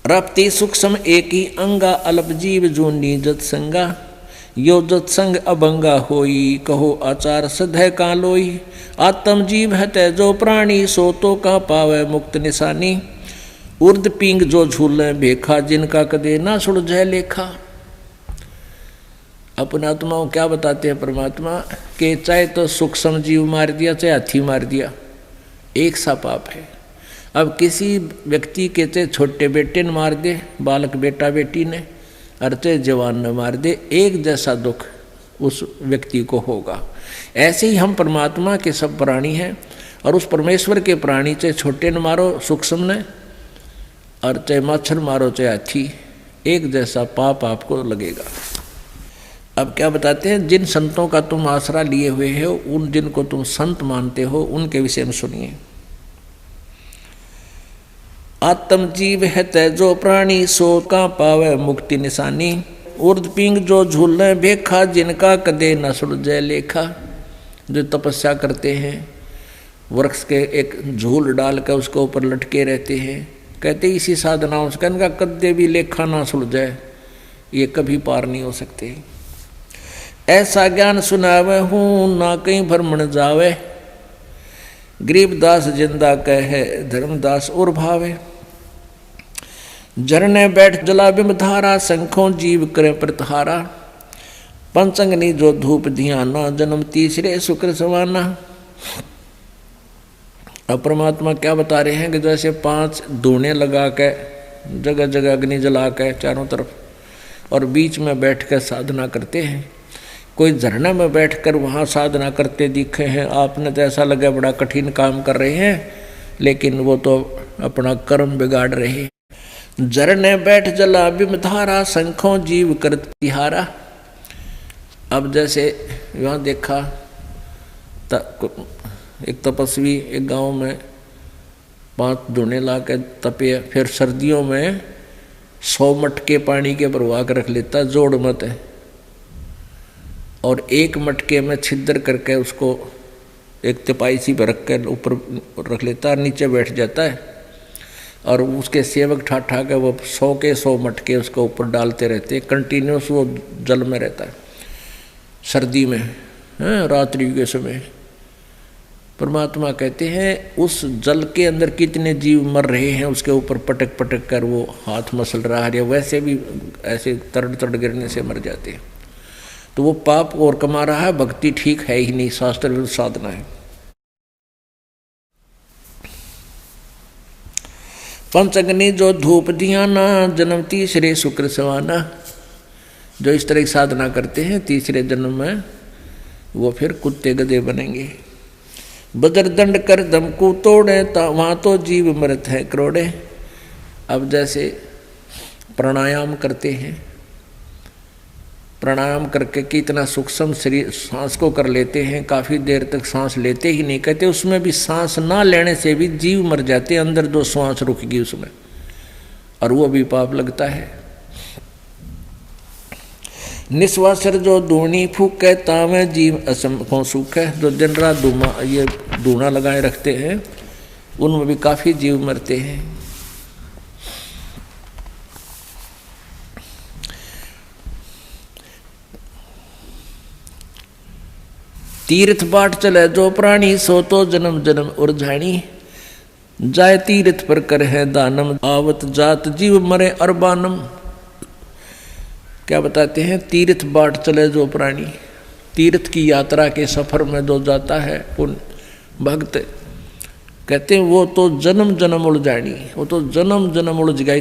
रपति सूक्ष्म एक ही अंगा अल्प जीव जूनी जत्संगा यो जत्संग अभंगा होई कहो आचार सधय का लोई आत्म जीव है तेजो प्राणी सो तो का पावे मुक्त निशानी उर्द पिंग जो झूले भेखा जिनका कदे ना सुलझे लेखा। अपने आत्मा को क्या बताते हैं परमात्मा के चाहे तो सूक्ष्म जीव मार दिया चाहे हाथी मार दिया एक सा पाप है। अब किसी व्यक्ति के चाहे छोटे बेटे ने मार दे बालक बेटा बेटी ने और चाहे जवान ने मार दे एक जैसा दुख उस व्यक्ति को होगा। ऐसे ही हम परमात्मा के सब प्राणी हैं और उस परमेश्वर के प्राणी चाहे छोटे ने मारो सूक्ष्म ने और चाहे मच्छर मारो चाहे हाथी एक जैसा पाप आपको लगेगा। अब क्या बताते हैं जिन संतों का तुम आसरा लिए हुए हो उन जिनको तुम संत मानते हो उनके विषय में सुनिए। आत्म जीव है तेजो प्राणी सो का पावे मुक्ति निशानी उर्द पिंग जो झूले भेखा जिनका कदे न सुलझे लेखा। जो तपस्या करते हैं वृक्ष के एक झूल डाल कर उसके ऊपर लटके रहते हैं कहते इसी साधनाओं से इनका कदे भी लेखा ना सुलझे ये कभी पार नहीं हो सकते। ऐसा ज्ञान सुनावे हूँ ना कहीं भ्रमण जावे गरीबदास जिंदा कहे धर्मदास और भावे झरने बैठ जला बिम धारा शंखों जीव करे प्रतहारा पंचंगनी जो धूप धियाना जन्म तीसरे शुक्र सवाना। अब परमात्मा क्या बता रहे हैं कि जैसे 5 धूने लगा के जगह जगह अग्नि जला के चारों तरफ और बीच में बैठ कर साधना करते हैं। कोई झरने में बैठकर वहाँ साधना करते दिखे हैं आपने तो ऐसा लगा बड़ा कठिन काम कर रहे हैं लेकिन वो तो अपना कर्म बिगाड़ रहे। झरने बैठ जला बिम धारा शंखों जीव कर तिहारा। अब जैसे यहाँ देखा एक तपस्वी एक गांव में 5 धुने ला के तपे फिर सर्दियों में 100 मटके पानी के भरवा कर रख लेता जोड़ मत है और एक मटके में छिद्र करके उसको एक तिपाई सी पर रख कर ऊपर रख लेता है नीचे बैठ जाता है और उसके सेवक ठा के वो 100 के 100 मटके उसके ऊपर डालते रहते कंटिन्यूस वो जल में रहता है सर्दी में रात्रि के समय। परमात्मा कहते हैं उस जल के अंदर कितने जीव मर रहे हैं उसके ऊपर पटक पटक कर वो हाथ मसल रहा है वैसे भी ऐसे तड़ गिरने से मर जाते हैं। तो वो पाप और कमा रहा है भक्ति ठीक है ही नहीं शास्त्र विरुद्ध साधना है। पंचअग्नि जो धूप धियाना जन्म तीसरे शुक्र सवाना। जो इस तरह की साधना करते हैं तीसरे जन्म में वो फिर कुत्ते गधे बनेंगे। बज्रदंड कर दमकू तोड़े वहाँ तो जीव मरत है करोड़े। अब जैसे प्राणायाम करते हैं प्राणायाम करके कितना सूक्ष्म शरीर सांस को कर लेते हैं काफ़ी देर तक सांस लेते ही नहीं कहते उसमें भी सांस ना लेने से भी जीव मर जाते अंदर जो सांस रुकेगी उसमें और वो भी पाप लगता है। निश्वासर जो दूनी फूक है तावे जीव असम सूख है। जो दिन रात ये धूना लगाए रखते हैं उनमें भी काफ़ी जीव मरते हैं। तीर्थ बाट चले जो प्राणी सो तो जन्म जन्म उर्झाणी जाय तीर्थ पर कर है दानम आवत जात जीव मरे अरबानम। क्या बताते हैं तीर्थ बाट चले जो प्राणी तीर्थ की यात्रा के सफर में जो जाता है उन भक्त कहते हैं वो तो जन्म जन्म उलझाणी वो तो जन्म जन्म उलझ गए।